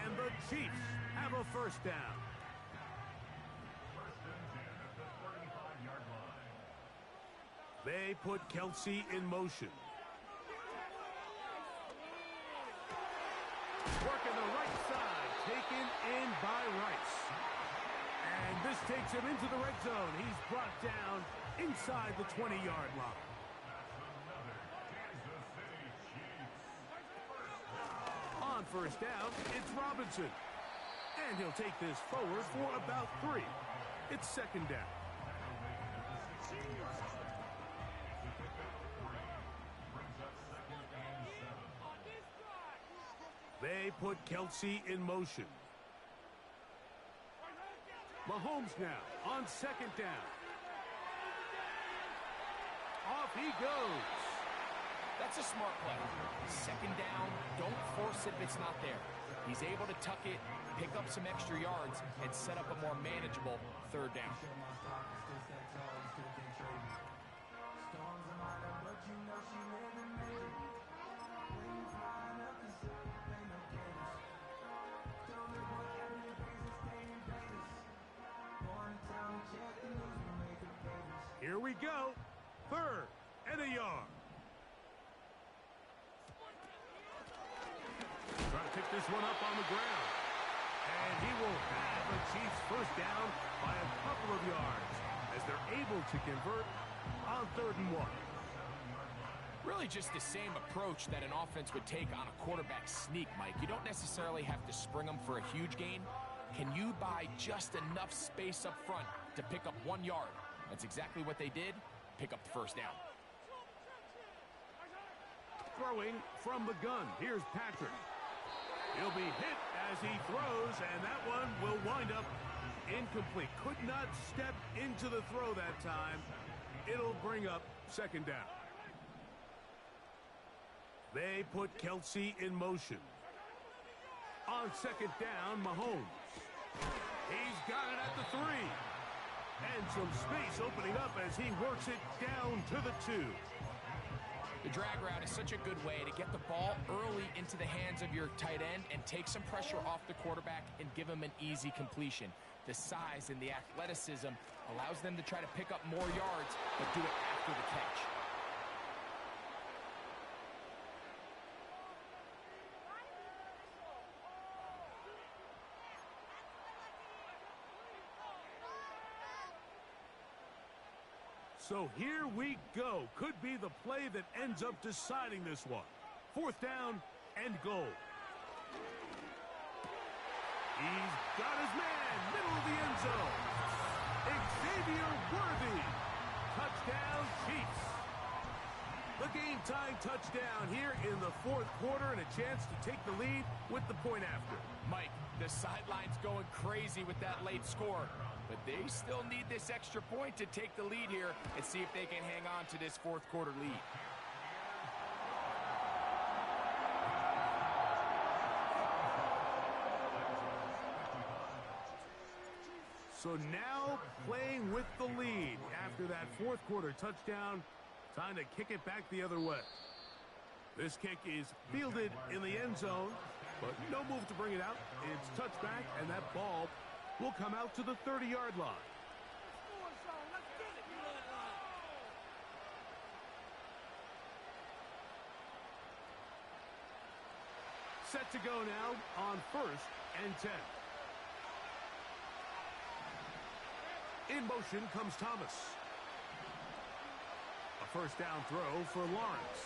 And the Chiefs have a first down. They put Kelsey in motion. This takes him into the red zone. He's brought down inside the 20-yard line. On first down, it's Robinson. And he'll take this forward for about 3. It's second down. They put Kelsey in motion. Mahomes now on second down. Off he goes. That's a smart play. Second down, don't force it if it's not there. He's able to tuck it, pick up some extra yards, and set up a more manageable third down. Here we go. 3rd and a yard. Trying to pick this one up on the ground. And he will have the Chiefs first down by a couple of yards as they're able to convert on 3rd and 1. Really just the same approach that an offense would take on a quarterback sneak, Mike. You don't necessarily have to spring them for a huge gain. Can you buy just enough space up front to pick up 1 yard? That's exactly what they did. Pick up the first down. Throwing from the gun. Here's Patrick. He'll be hit as he throws, and that one will wind up incomplete. Could not step into the throw that time. It'll bring up second down. They put Kelsey in motion. On second down, Mahomes. He's got it at the 3. And some space opening up as he works it down to the 2. The drag route is such a good way to get the ball early into the hands of your tight end and take some pressure off the quarterback and give him an easy completion. The size and the athleticism allows them to try to pick up more yards, but do it after the catch. So here we go. Could be the play that ends up deciding this one. 4th down and goal. He's got his man, middle of the end zone. Xavier Worthy. Touchdown, Chiefs. The game-tying touchdown here in the 4th quarter and a chance to take the lead with the point after. Mike, the sideline's going crazy with that late score. But they still need this extra point to take the lead here and see if they can hang on to this 4th quarter lead. So now playing with the lead after that 4th quarter touchdown, time to kick it back the other way. This kick is fielded in the end zone, but no move to bring it out. It's touchback, and that ball will come out to the 30-yard line. Set to go now on 1st and 10. In motion comes Thomas. A first down throw for Lawrence.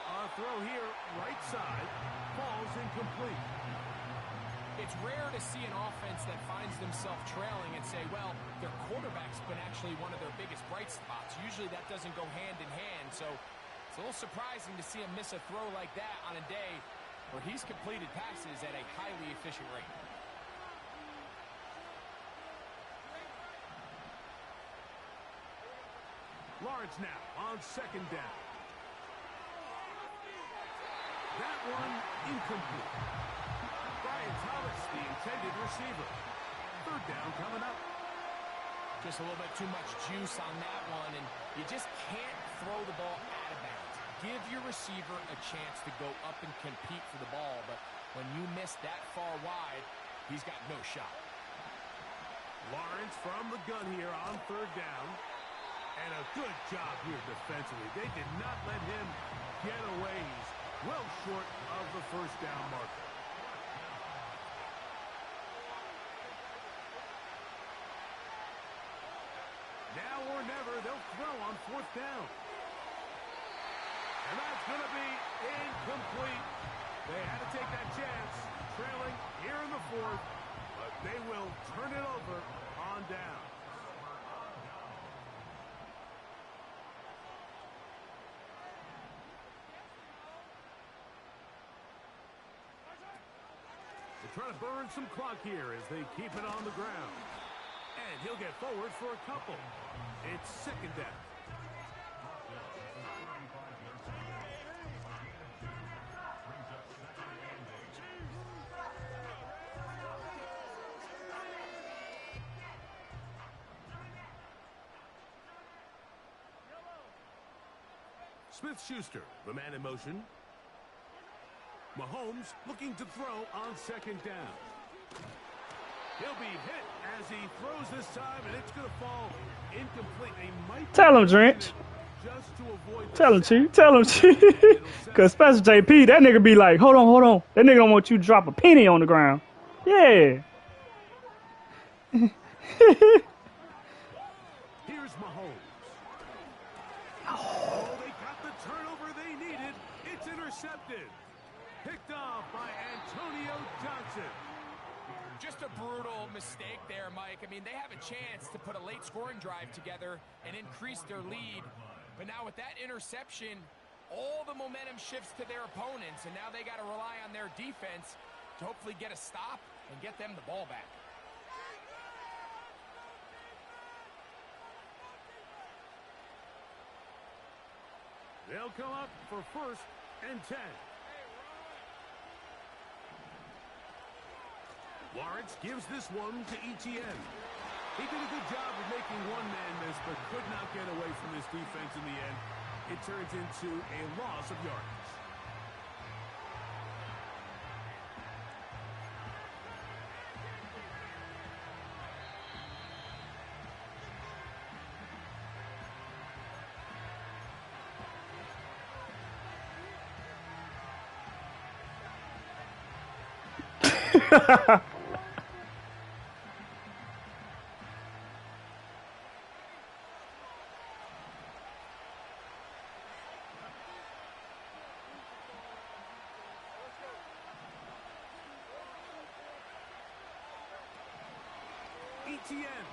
A throw here, right side, falls incomplete. It's rare to see an offense that finds themselves trailing and say, well, their quarterback's been actually one of their biggest bright spots. Usually that doesn't go hand in hand, so it's a little surprising to see him miss a throw like that on a day where he's completed passes at a highly efficient rate. Lawrence now on second down. That one incomplete. Brian Thomas, the intended receiver. 3rd down coming up. Just a little bit too much juice on that one, and you just can't throw the ball out of bounds. Give your receiver a chance to go up and compete for the ball, but when you miss that far wide, he's got no shot. Lawrence from the gun here on 3rd down. And a good job here defensively. They did not let him get away. He's well short of the first down marker. or never, they'll throw on 4th down. And that's going to be incomplete. They had to take that chance, trailing here in the 4th, but they will turn it over on down. They're trying to burn some clock here as they keep it on the ground. And he'll get forward for a couple. It's 2nd down. Smith-Schuster, the man in motion. Mahomes looking to throw on 2nd down. He'll be hit as he throws this time, and it's going to fall incomplete. Tell him, Drench. Just to avoid Tell him, Chief. Tell him, Chief. Because Special JP, that nigga be like, hold on, hold on. That nigga don't want you to drop a penny on the ground. Yeah. Here's Mahomes. Oh, they got the turnover they needed. It's intercepted. Picked off by Antonio Johnson. Just a brutal mistake there, Mike. I mean, they have a chance to put a late scoring drive together and increase their lead. But now with that interception, all the momentum shifts to their opponents, and now they got to rely on their defense to hopefully get a stop and get them the ball back. They'll come up for 1st and 10. Lawrence gives this one to Etienne. He did a good job of making one man miss, but could not get away from this defense in the end. It turns into a loss of yardage. Etienne.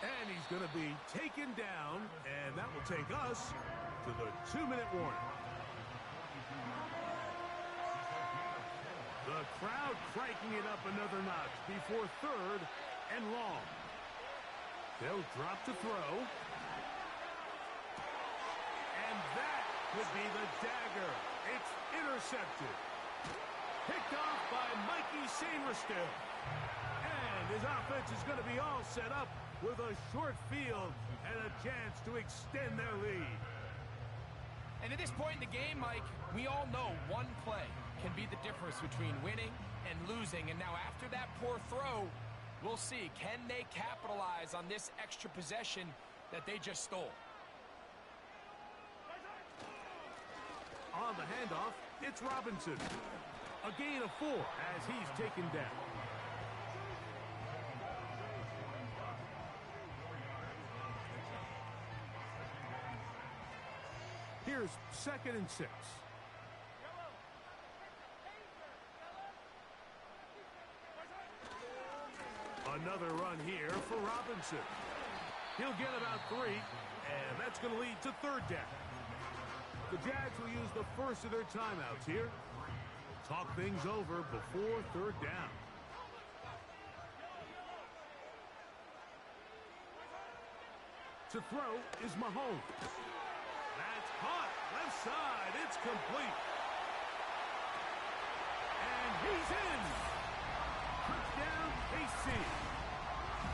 And he's going to be taken down, and that will take us to the 2-minute warning. The crowd cranking it up another notch before 3rd and long. They'll drop to throw. And that could be the dagger. It's intercepted. Picked off by Mikey Sainristil. And his offense is going to be all set up with a short field and a chance to extend their lead. And at this point in the game, Mike, we all know one play can be the difference between winning and losing. And now after that poor throw, we'll see, can they capitalize on this extra possession that they just stole? On the handoff, it's Robinson. A gain of 4 as he's taken down. Here's 2nd and 6. Another run here for Robinson. He'll get about 3, and that's going to lead to 3rd down. The Jags will use the first of their timeouts here. Talk things over before 3rd down. To throw is Mahomes. That's caught. Left side. It's complete. And he's in. Touchdown, KC.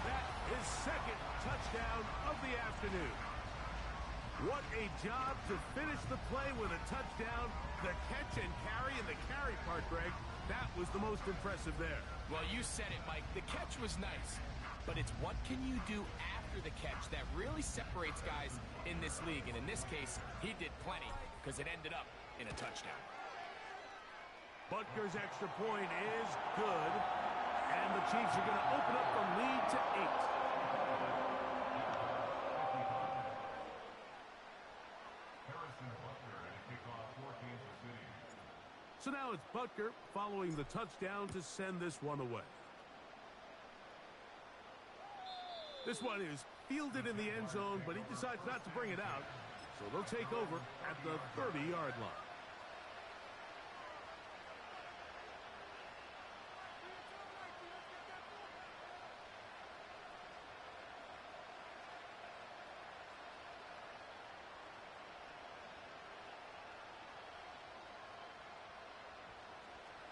That is 2nd touchdown of the afternoon. What a job to finish the play with a touchdown. The catch and carry, and the carry part, Greg, that was the most impressive there. Well, you said it, Mike. The catch was nice, but it's what can you do after the catch that really separates guys in this league. And in this case, he did plenty because it ended up in a touchdown. Butker's extra point is good, and the Chiefs are going to open up the lead to 8. So now it's Butker following the touchdown to send this one away. This one is fielded in the end zone, but he decides not to bring it out. So they'll take over at the 30-yard line.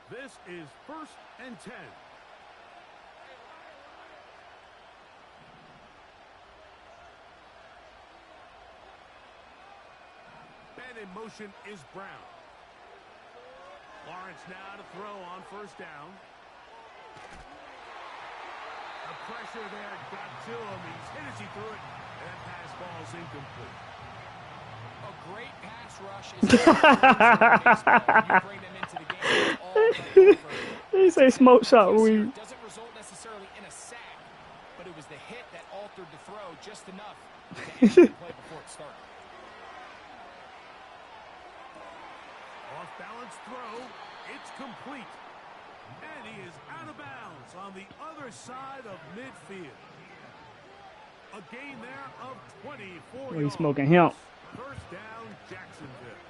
This is 1st and 10. And in motion is Brown. Lawrence now to throw on 1st down. The pressure there got to him. He's hit as he threw it. And that pass ball's incomplete. A great pass rush is you bring them into the game. He say smoke shot weed. Doesn't result necessarily in a sack, but it was the hit that altered the throw just enough to end the play before it started. Off-balance throw. It's complete. And he is out of bounds on the other side of midfield. A gain there of 24 yards. He's smoking hemp. 1st down, Jacksonville.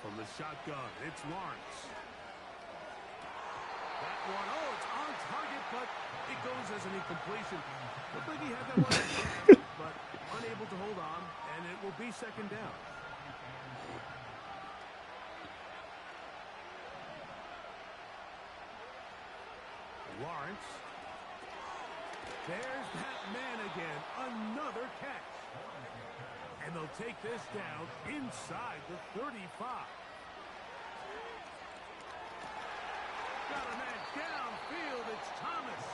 From the shotgun, it's Lawrence. That one, oh, it's on target, but it goes as an incompletion. Looked like he had that one in hand, but unable to hold on, and it will be 2nd down. Lawrence. There's that man again. Another catch. And they'll take this down inside the 35. Got a man downfield. It's Thomas.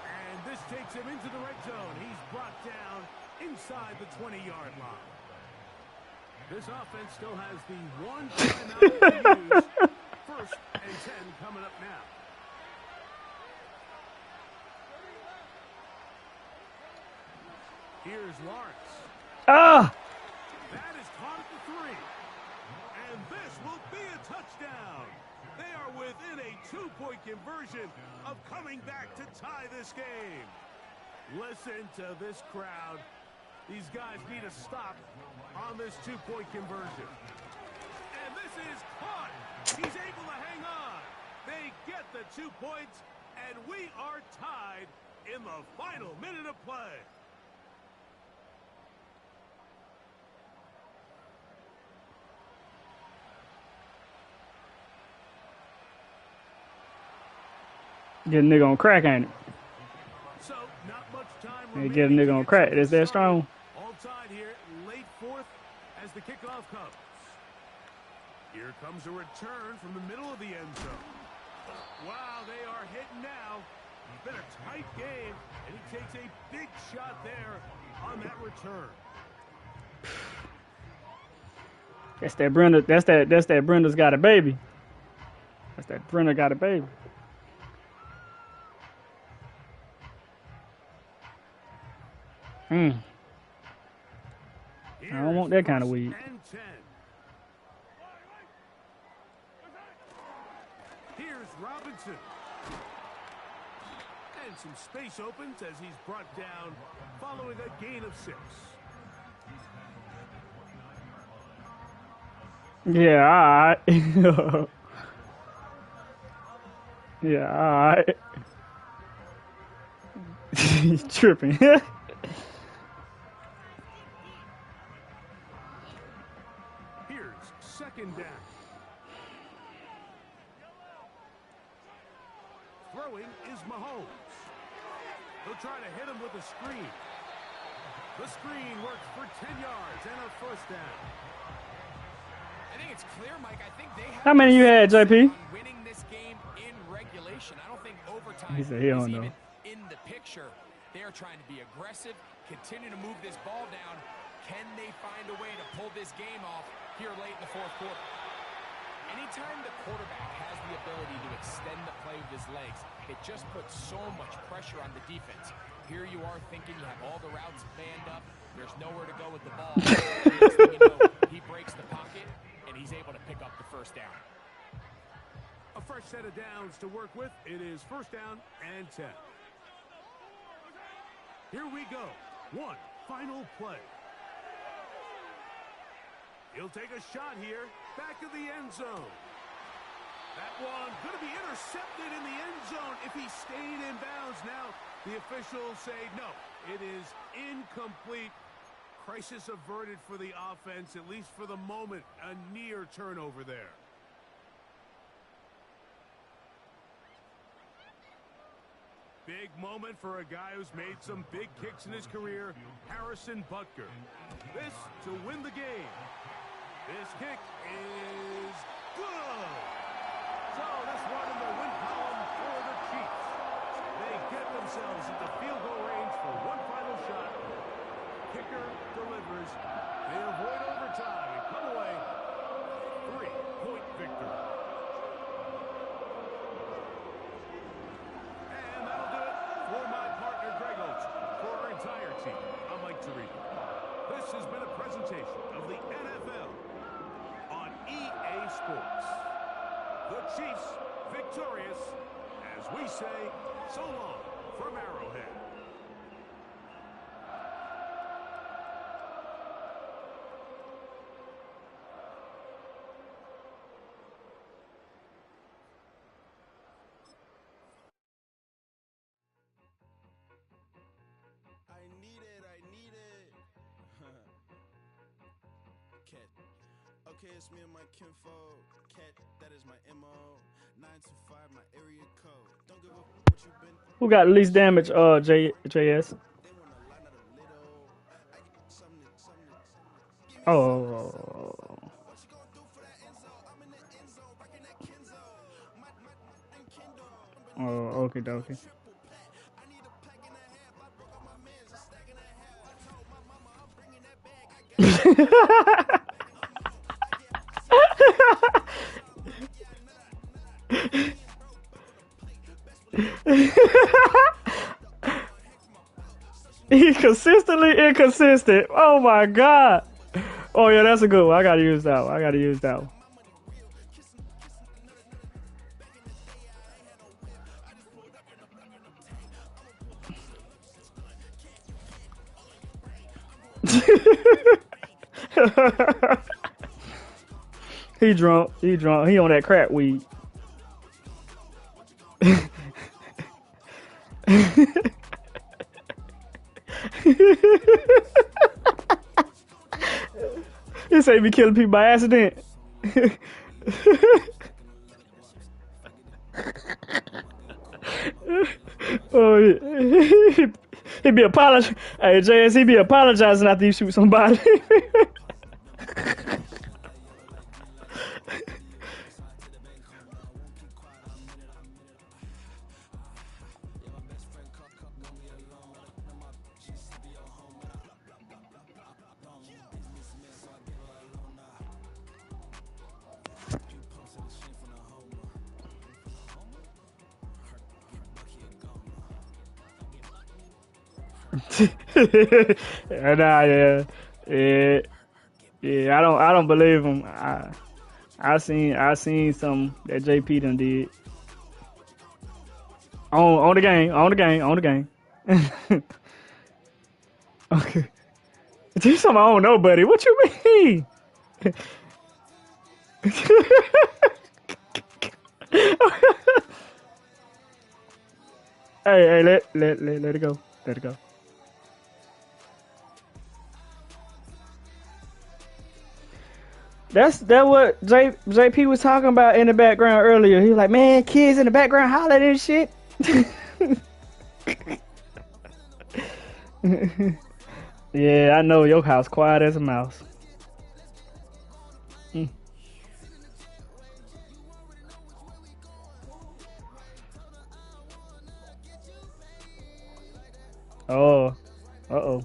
And this takes him into the red zone. He's brought down inside the 20-yard line. This offense still has the one timeout to use. 1st and 10 coming up now. Here's Lawrence. Ah! That is caught at the 3. And this will be a touchdown. They are within a 2-point conversion of coming back to tie this game. Listen to this crowd. These guys need a stop on this 2-point conversion. And this is caught. He's able to hang on. They get the 2 points, and we are tied in the final minute of play. Get a nigga on crack, ain't it? So, not much time They get a nigga on crack. Is that strong? All tied here, late 4th as the kickoff comes. Here comes a return from the middle of the end zone. Wow, they are hitting now. It's been a tight game, and he takes a big shot there on that return. That's that Brenda. That's that Brenda's got a baby. That's that Brenda got a baby. I don't want that kind of weed. Here's Robinson. And some space opens as he's brought down following a gain of 6. Yeah, all right. Yeah, all right. He's tripping. Here's 2nd down. Throwing is Mahomes. He'll try to hit him with a screen. The screen works for 10 yards and a 1st down. I think it's clear, Mike. I think they have How many you had, JP? winning this game in regulation. I don't think overtime He said is he don't even know. in the picture. They are trying to be aggressive, continue to move this ball down. Can they find a way to pull this game off here late in the 4th quarter? Anytime the quarterback has the ability to extend the play with his legs, it just puts so much pressure on the defense. Here you are thinking you have all the routes banned up. There's nowhere to go with the ball. Next thing you know, he breaks the pocket, and he's able to pick up the first down. A fresh set of downs to work with. It is first down and 10. Here we go. One final play. He'll take a shot here. Back of the end zone. That one going to be intercepted in the end zone if he stayed in bounds. Now the officials say no. It is incomplete. Crisis averted for the offense, at least for the moment. A near turnover there. Big moment for a guy who's made some big kicks in his career, Harrison Butker. This to win the game. This kick is good. So this one in the win column for the Chiefs. They get themselves into field goal range for one final shot. Kicker delivers. They avoid overtime and come away 3-point victory. And that'll do it for my partner Greg Oates. For our entire team, I'm Mike Tirico. This has been a presentation of the NFL on EA Sports. The Chiefs victorious, as we say, so long from Arrowhead. Okay, it's me and my kinfolk. Cat, that is my MO. 925, my area code. Don't give a what you been. Who got the least damage? JS. They wanna line up a little. I get something. Give me Oh. what you gonna do for that end zone? I'm in the end zone, rocking that Kenzo. My Kindle. Oh, okay, dokie. Triple pack. I need a pack and a half. I broke up my mans, a stack and a half. I told my mama I'm bringing that bag. I got He's consistently inconsistent. Oh my god. Oh yeah, that's a good one. I gotta use that one. I gotta use that one. He drunk. He drunk. He on that crack weed. He say be killing people by accident. Oh, he be apologizing. Hey, JS, he be apologizing after you shoot somebody. Nah, yeah. I don't believe him. I seen something that JP done did on the game. Okay, do something I don't know, buddy. What you mean? Hey, let it go. Let it go. That's what JP was talking about in the background earlier. He was like, man, kids in the background hollering and shit. Yeah, I know your house quiet as a mouse. Oh, uh-oh.